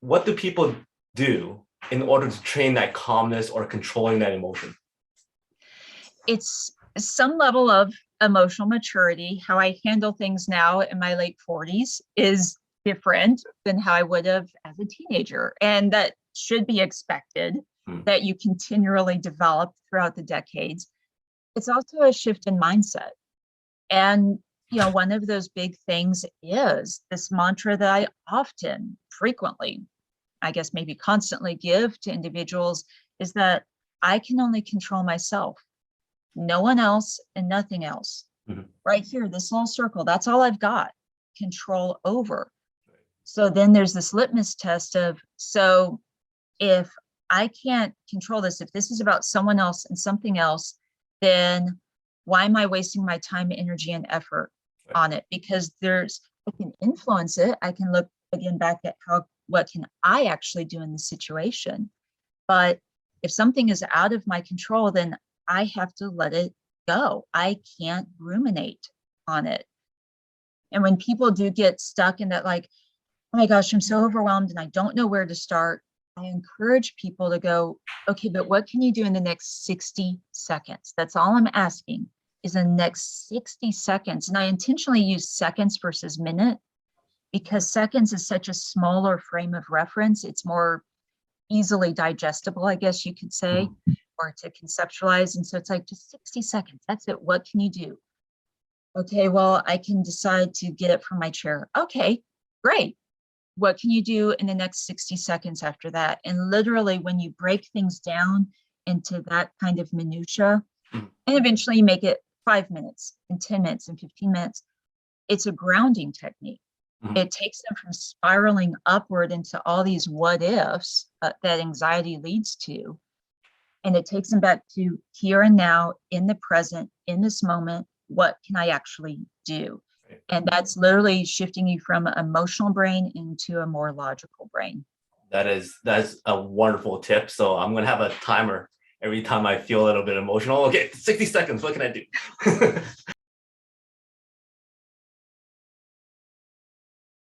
what do people do in order to train that calmness or controlling that emotion? It's some level of emotional maturity. How I handle things now in my late 40s is different than how I would have as a teenager. And that should be expected, that you continually develop throughout the decades. It's also a shift in mindset. And, one of those big things is this mantra that I often, frequently, I guess maybe constantly give to individuals is that I can only control myself, no one else and nothing else. Right here, this little circle, that's all I've got control over. So then there's this litmus test of, so if I can't control this, if this is about someone else and something else, then why am I wasting my time, energy, and effort on it? Because I can influence it. I can look again back at what can I actually do in the situation? But if something is out of my control, then I have to let it go. I can't ruminate on it. And when people do get stuck in that, like, oh my gosh, I'm so overwhelmed and I don't know where to start, I encourage people to go, okay, but what can you do in the next 60 seconds? That's all I'm asking, is the next 60 seconds. And I intentionally use seconds versus minute because seconds is such a smaller frame of reference. It's more easily digestible, I guess you could say, or to conceptualize. And so it's like just 60 seconds. That's it. What can you do? Okay, well, I can decide to get up from my chair. Okay, great. What can you do in the next 60 seconds after that? And literally, when you break things down into that kind of minutia, and eventually you make it 5 minutes and 10 minutes and 15 minutes, it's a grounding technique. It takes them from spiraling upward into all these what ifs that anxiety leads to. And it takes them back to here and now, in the present, in this moment. What can I actually do? And that's literally shifting you from an emotional brain into a more logical brain. That's a wonderful tip. So I'm gonna have a timer every time I feel a little bit emotional. Okay, 60 seconds. What can I do?